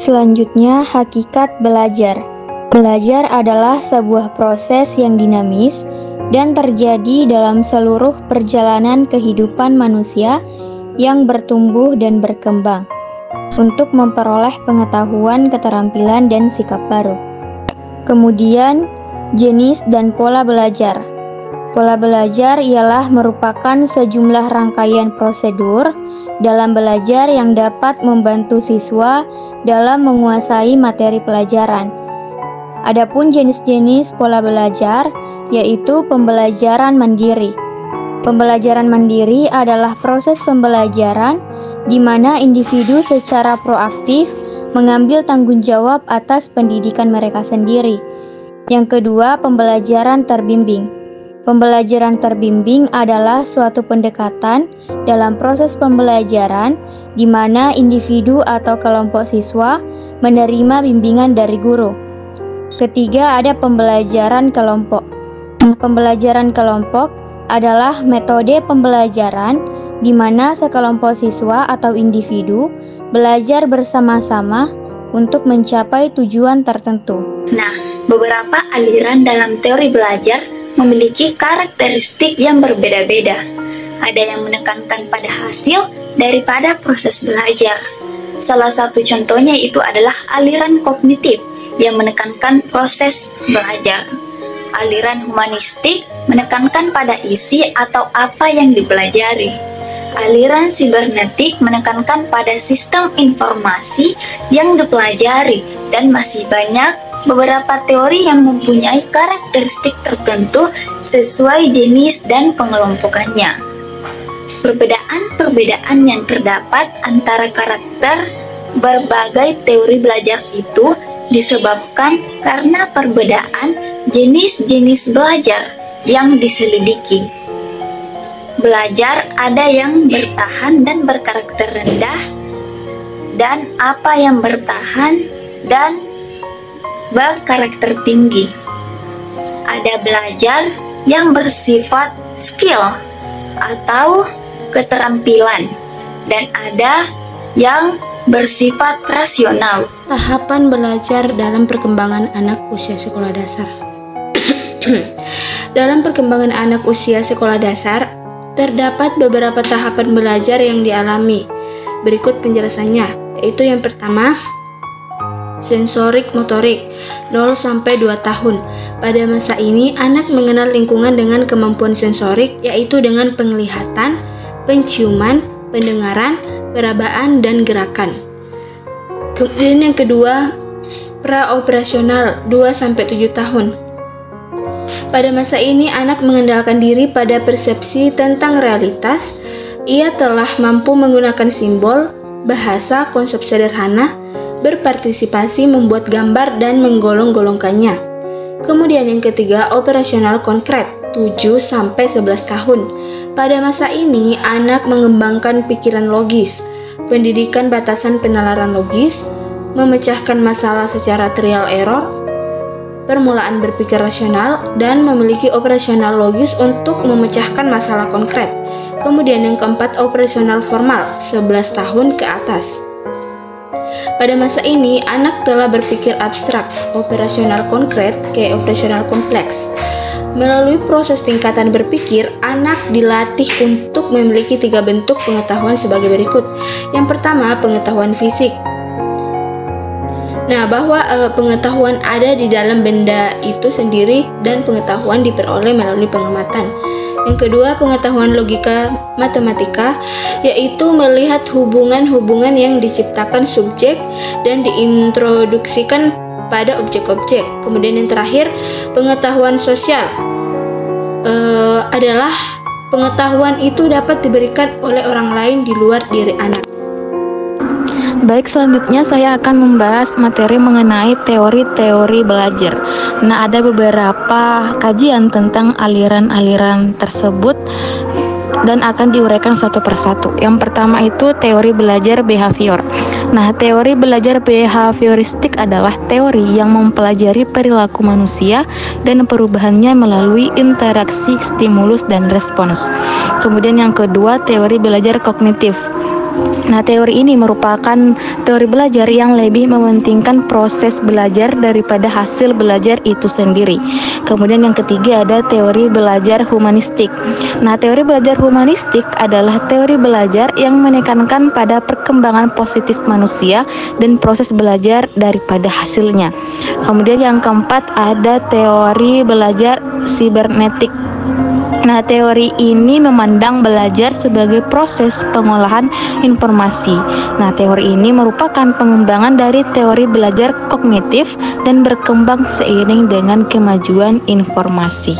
Selanjutnya, hakikat belajar. Belajar adalah sebuah proses yang dinamis dan terjadi dalam seluruh perjalanan kehidupan manusia yang bertumbuh dan berkembang untuk memperoleh pengetahuan, keterampilan, dan sikap baru. Kemudian, jenis dan pola belajar. Pola belajar ialah merupakan sejumlah rangkaian prosedur dalam belajar yang dapat membantu siswa dalam menguasai materi pelajaran. Adapun jenis-jenis pola belajar yaitu pembelajaran mandiri. Pembelajaran mandiri adalah proses pembelajaran di mana individu secara proaktif mengambil tanggung jawab atas pendidikan mereka sendiri. Yang kedua, pembelajaran terbimbing. Pembelajaran terbimbing adalah suatu pendekatan dalam proses pembelajaran di mana individu atau kelompok siswa menerima bimbingan dari guru. Ketiga, ada pembelajaran kelompok. Pembelajaran kelompok adalah metode pembelajaran di mana sekelompok siswa atau individu belajar bersama-sama untuk mencapai tujuan tertentu. Nah, beberapa aliran dalam teori belajar memiliki karakteristik yang berbeda-beda. Ada yang menekankan pada hasil daripada proses belajar. Salah satu contohnya itu adalah aliran kognitif yang menekankan proses belajar. Aliran humanistik menekankan pada isi atau apa yang dipelajari. Aliran sibernetik menekankan pada sistem informasi yang dipelajari, dan masih banyak beberapa teori yang mempunyai karakteristik tertentu sesuai jenis dan pengelompokannya. Perbedaan-perbedaan yang terdapat antara karakter berbagai teori belajar itu disebabkan karena perbedaan jenis-jenis belajar yang diselidiki. Belajar ada yang bertahan dan berkarakter rendah, dan apa yang bertahan dan berkarakter tinggi. Ada belajar yang bersifat skill atau keterampilan, dan ada yang bersifat rasional. Tahapan belajar dalam perkembangan anak usia sekolah dasar. Dalam perkembangan anak usia sekolah dasar, terdapat beberapa tahapan belajar yang dialami. Berikut penjelasannya, yaitu yang pertama, sensorik motorik 0-2 tahun. Pada masa ini, anak mengenal lingkungan dengan kemampuan sensorik, yaitu dengan penglihatan, penciuman, pendengaran, perabaan, dan gerakan. Kemudian yang kedua, praoperasional 2-7 tahun. Pada masa ini, anak mengendalikan diri pada persepsi tentang realitas. Ia telah mampu menggunakan simbol, bahasa, konsep sederhana, berpartisipasi, membuat gambar, dan menggolong-golongkannya. Kemudian yang ketiga, operasional konkret 7-11 tahun. Pada masa ini, anak mengembangkan pikiran logis, pendidikan batasan penalaran logis, memecahkan masalah secara trial error, permulaan berpikir rasional, dan memiliki operasional logis untuk memecahkan masalah konkret. Kemudian yang keempat, operasional formal 11 tahun ke atas. Pada masa ini, anak telah berpikir abstrak, operasional konkret ke operasional kompleks. Melalui proses tingkatan berpikir, anak dilatih untuk memiliki 3 bentuk pengetahuan sebagai berikut. Yang pertama, pengetahuan fisik. Nah, bahwa pengetahuan ada di dalam benda itu sendiri dan pengetahuan diperoleh melalui pengamatan. Yang kedua, pengetahuan logika matematika, yaitu melihat hubungan-hubungan yang diciptakan subjek dan diintroduksikan pada objek-objek. Kemudian yang terakhir, pengetahuan sosial adalah pengetahuan itu dapat diberikan oleh orang lain di luar diri anak. Baik, selanjutnya saya akan membahas materi mengenai teori-teori belajar. Nah, ada beberapa kajian tentang aliran-aliran tersebut dan akan diuraikan satu persatu. Yang pertama itu teori belajar behavior. Nah, teori belajar behavioristik adalah teori yang mempelajari perilaku manusia dan perubahannya melalui interaksi stimulus dan respons. Kemudian yang kedua, teori belajar kognitif. Nah, teori ini merupakan teori belajar yang lebih mementingkan proses belajar daripada hasil belajar itu sendiri. Kemudian yang ketiga ada teori belajar humanistik. Nah, teori belajar humanistik adalah teori belajar yang menekankan pada perkembangan positif manusia dan proses belajar daripada hasilnya. Kemudian yang keempat ada teori belajar sibernetik. Nah, teori ini memandang belajar sebagai proses pengolahan informasi. Nah, teori ini merupakan pengembangan dari teori belajar kognitif dan berkembang seiring dengan kemajuan informasi.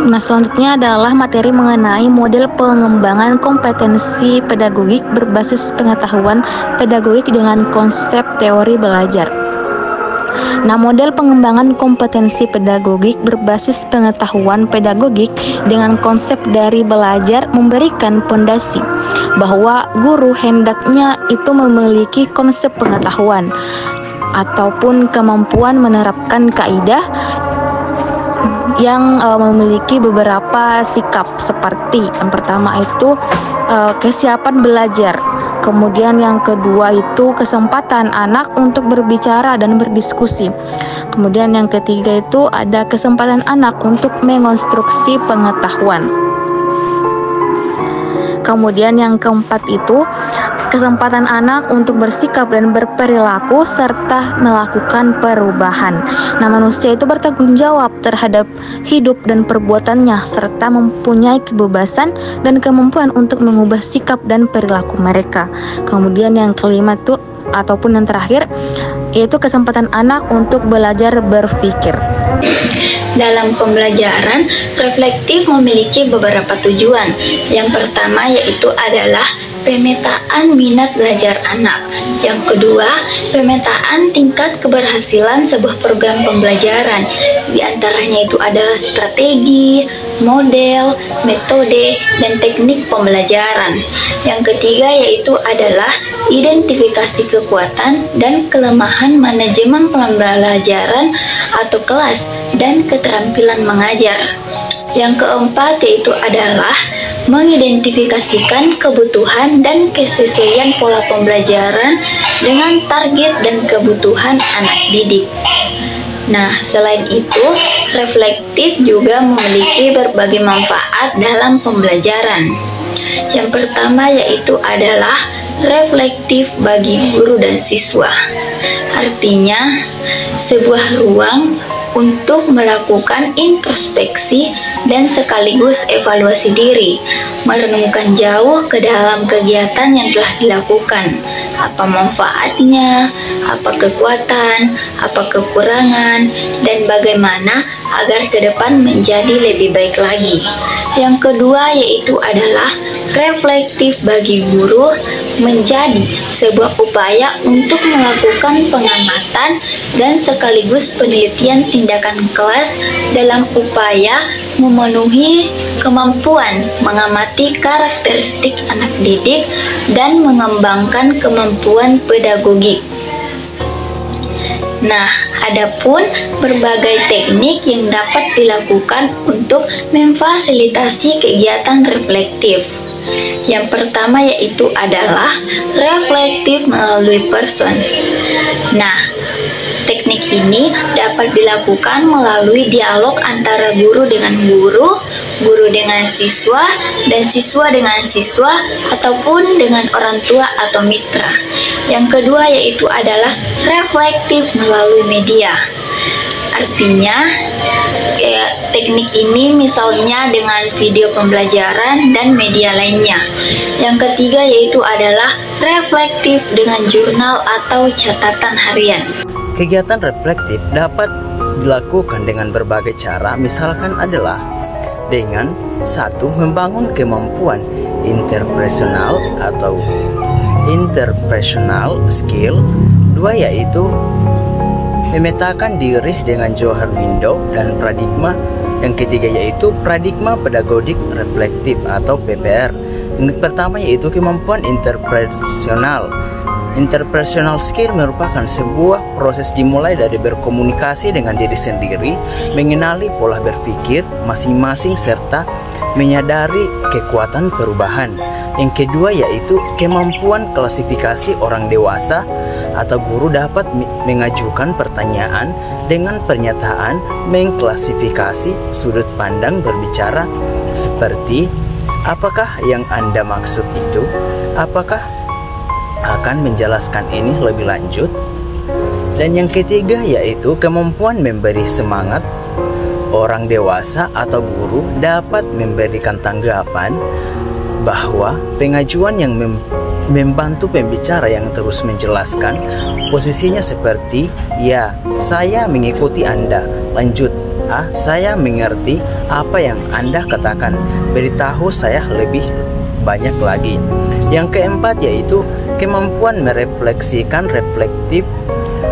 Nah, selanjutnya adalah materi mengenai model pengembangan kompetensi pedagogik berbasis pengetahuan pedagogik dengan konsep teori belajar. Nah, model pengembangan kompetensi pedagogik berbasis pengetahuan pedagogik dengan konsep dari belajar memberikan pondasi bahwa guru hendaknya itu memiliki konsep pengetahuan ataupun kemampuan menerapkan kaidah yang memiliki beberapa sikap seperti yang pertama itu kesiapan belajar. Kemudian yang kedua itu kesempatan anak untuk berbicara dan berdiskusi. Kemudian yang ketiga itu ada kesempatan anak untuk mengonstruksi pengetahuan. Kemudian yang keempat itu kesempatan anak untuk bersikap dan berperilaku serta melakukan perubahan. Nah, manusia itu bertanggung jawab terhadap hidup dan perbuatannya serta mempunyai kebebasan dan kemampuan untuk mengubah sikap dan perilaku mereka. Kemudian yang kelima itu ataupun yang terakhir yaitu kesempatan anak untuk belajar berpikir. Dalam pembelajaran, reflektif memiliki beberapa tujuan. Yang pertama yaitu adalah pemetaan minat belajar anak. Yang kedua, pemetaan tingkat keberhasilan sebuah program pembelajaran. Di antaranya itu adalah strategi, model, metode, dan teknik pembelajaran. Yang ketiga yaitu adalah identifikasi kekuatan dan kelemahan manajemen pembelajaran atau kelas dan keterampilan mengajar. Yang keempat yaitu adalah mengidentifikasikan kebutuhan dan kesesuaian pola pembelajaran dengan target dan kebutuhan anak didik. Nah, selain itu, reflektif juga memiliki berbagai manfaat dalam pembelajaran. Yang pertama yaitu adalah reflektif bagi guru dan siswa. Artinya, sebuah ruang untuk melakukan introspeksi dan sekaligus evaluasi diri, merenungkan jauh ke dalam kegiatan yang telah dilakukan, apa manfaatnya, apa kekuatan, apa kekurangan, dan bagaimana agar ke depan menjadi lebih baik lagi. Yang kedua yaitu adalah reflektif bagi guru menjadi sebuah upaya untuk melakukan pengamatan dan sekaligus penelitian tindakan kelas dalam upaya memenuhi kemampuan mengamati karakteristik anak didik dan mengembangkan kemampuan pedagogik. Nah, adapun berbagai teknik yang dapat dilakukan untuk memfasilitasi kegiatan reflektif. Yang pertama yaitu adalah reflektif melalui person. Nah, teknik ini dapat dilakukan melalui dialog antara guru dengan guru, guru dengan siswa, dan siswa dengan siswa, ataupun dengan orang tua atau mitra. Yang kedua yaitu adalah reflektif melalui media. Artinya, teknik ini misalnya dengan video pembelajaran dan media lainnya. Yang ketiga yaitu adalah reflektif dengan jurnal atau catatan harian. Kegiatan reflektif dapat dilakukan dengan berbagai cara, misalkan adalah dengan satu, membangun kemampuan interpersonal atau interpersonal skill. Dua, yaitu memetakan diri dengan Johar Window dan paradigma. Yang ketiga yaitu paradigma pedagogik reflektif atau PPR. Yang pertama yaitu kemampuan interpersonal. Interpersonal skill merupakan sebuah proses dimulai dari berkomunikasi dengan diri sendiri, mengenali pola berpikir masing-masing serta menyadari kekuatan perubahan. Yang kedua yaitu kemampuan klasifikasi orang dewasa atau guru dapat mengajukan pertanyaan dengan pernyataan mengklasifikasi sudut pandang berbicara seperti apakah yang Anda maksud itu? Apakah akan menjelaskan ini lebih lanjut? Dan yang ketiga yaitu kemampuan memberi semangat. Orang dewasa atau guru dapat memberikan tanggapan bahwa pengajuan yang membantu pembicara yang terus menjelaskan posisinya seperti, ya, saya mengikuti Anda, lanjut, saya mengerti apa yang Anda katakan, beritahu saya lebih banyak lagi. Yang keempat yaitu kemampuan merefleksikan reflektif,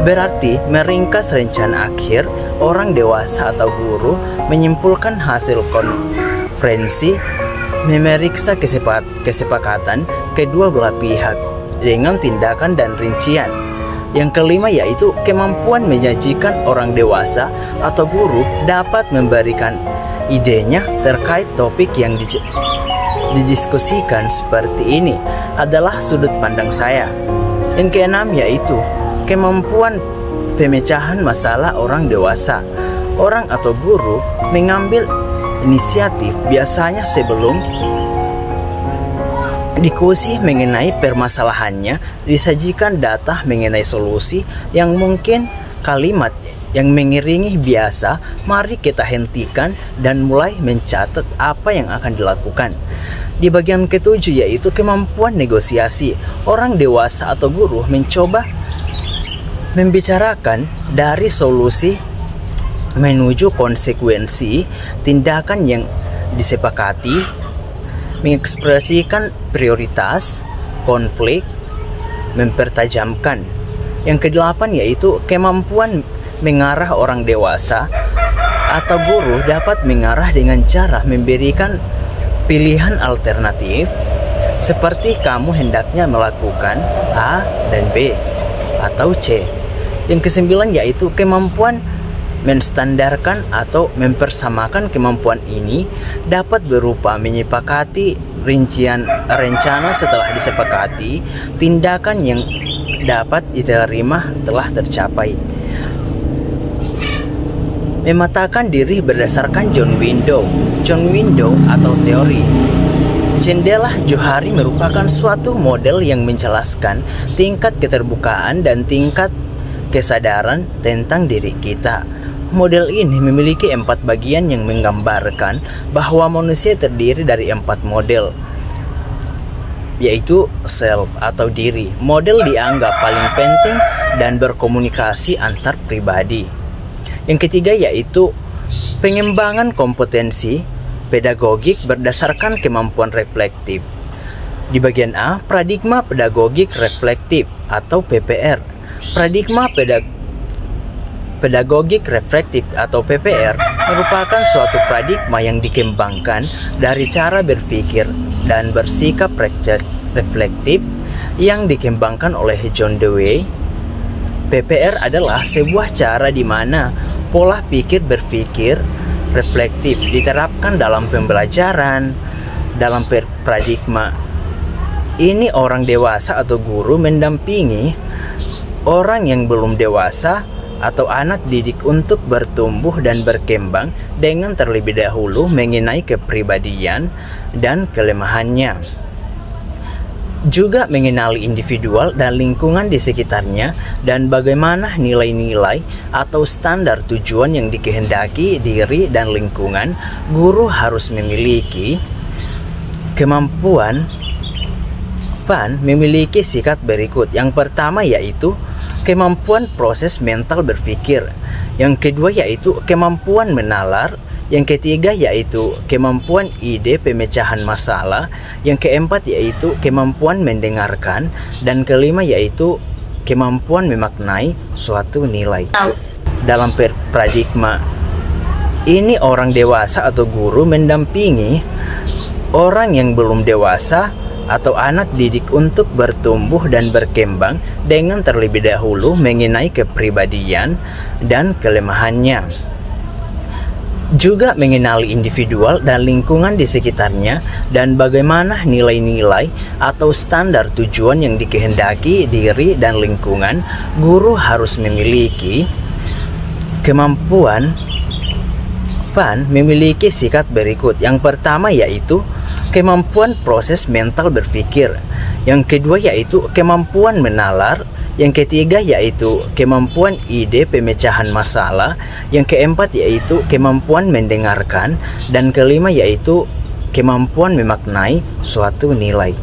berarti meringkas rencana akhir. Orang dewasa atau guru menyimpulkan hasil konferensi, memeriksa kesepakatan kedua belah pihak dengan tindakan dan rincian. Yang kelima yaitu kemampuan menyajikan. Orang dewasa atau guru dapat memberikan idenya terkait topik yang didiskusikan seperti ini adalah sudut pandang saya. Yang keenam yaitu kemampuan pemecahan masalah. Orang dewasa, orang atau guru mengambil inisiatif biasanya sebelum diskusi mengenai permasalahannya, disajikan data mengenai solusi yang mungkin. Kalimat yang mengiringi biasa, mari kita hentikan dan mulai mencatat apa yang akan dilakukan. Di bagian ketujuh yaitu kemampuan negosiasi. Orang dewasa atau guru mencoba membicarakan dari solusi menuju konsekuensi tindakan yang disepakati, mengekspresikan prioritas, konflik, mempertajamkan. Yang kedelapan yaitu kemampuan mengarah. Orang dewasa atau guru dapat mengarah dengan cara memberikan pilihan alternatif seperti kamu hendaknya melakukan A dan B atau C. Yang kesembilan yaitu kemampuan menstandarkan atau mempersamakan. Kemampuan ini dapat berupa menyepakati rincian rencana. Setelah disepakati, tindakan yang dapat diterima telah tercapai. Memetakan diri berdasarkan John Window atau teori jendela Johari merupakan suatu model yang menjelaskan tingkat keterbukaan dan tingkat kesadaran tentang diri kita. Model ini memiliki 4 bagian yang menggambarkan bahwa manusia terdiri dari 4 model, yaitu self atau diri. Model dianggap paling penting dan berkomunikasi antar pribadi. Yang ketiga yaitu pengembangan kompetensi pedagogik berdasarkan kemampuan reflektif. Di bagian A, paradigma pedagogik reflektif atau PPR. Paradigma pedagogik reflektif atau PPR merupakan suatu paradigma yang dikembangkan dari cara berpikir dan bersikap reflektif yang dikembangkan oleh John Dewey. PPR adalah sebuah cara di mana pola pikir berpikir reflektif diterapkan dalam pembelajaran. Dalam paradigma ini, orang dewasa atau guru mendampingi orang yang belum dewasa atau anak didik untuk bertumbuh dan berkembang dengan terlebih dahulu mengenai kepribadian dan kelemahannya. Juga mengenali individual dan lingkungan di sekitarnya dan bagaimana nilai-nilai atau standar tujuan yang dikehendaki diri dan lingkungan. Guru harus memiliki kemampuan. Van memiliki sifat berikut. Yang pertama yaitu kemampuan proses mental berpikir. Yang kedua yaitu kemampuan menalar. Yang ketiga yaitu kemampuan ide pemecahan masalah. Yang keempat yaitu kemampuan mendengarkan. Dan kelima yaitu kemampuan memaknai suatu nilai. Dalam paradigma ini, orang dewasa atau guru mendampingi orang yang belum dewasa atau anak didik untuk bertumbuh dan berkembang dengan terlebih dahulu mengenai kepribadian dan kelemahannya. juga mengenali individual dan lingkungan di sekitarnya dan bagaimana nilai-nilai atau standar tujuan yang dikehendaki diri dan lingkungan. Guru harus memiliki kemampuan. Van memiliki sifat berikut. Yang pertama yaitu kemampuan proses mental berpikir. Yang kedua yaitu kemampuan menalar. Yang ketiga yaitu kemampuan ide pemecahan masalah. Yang keempat yaitu kemampuan mendengarkan. Dan kelima yaitu kemampuan memaknai suatu nilai.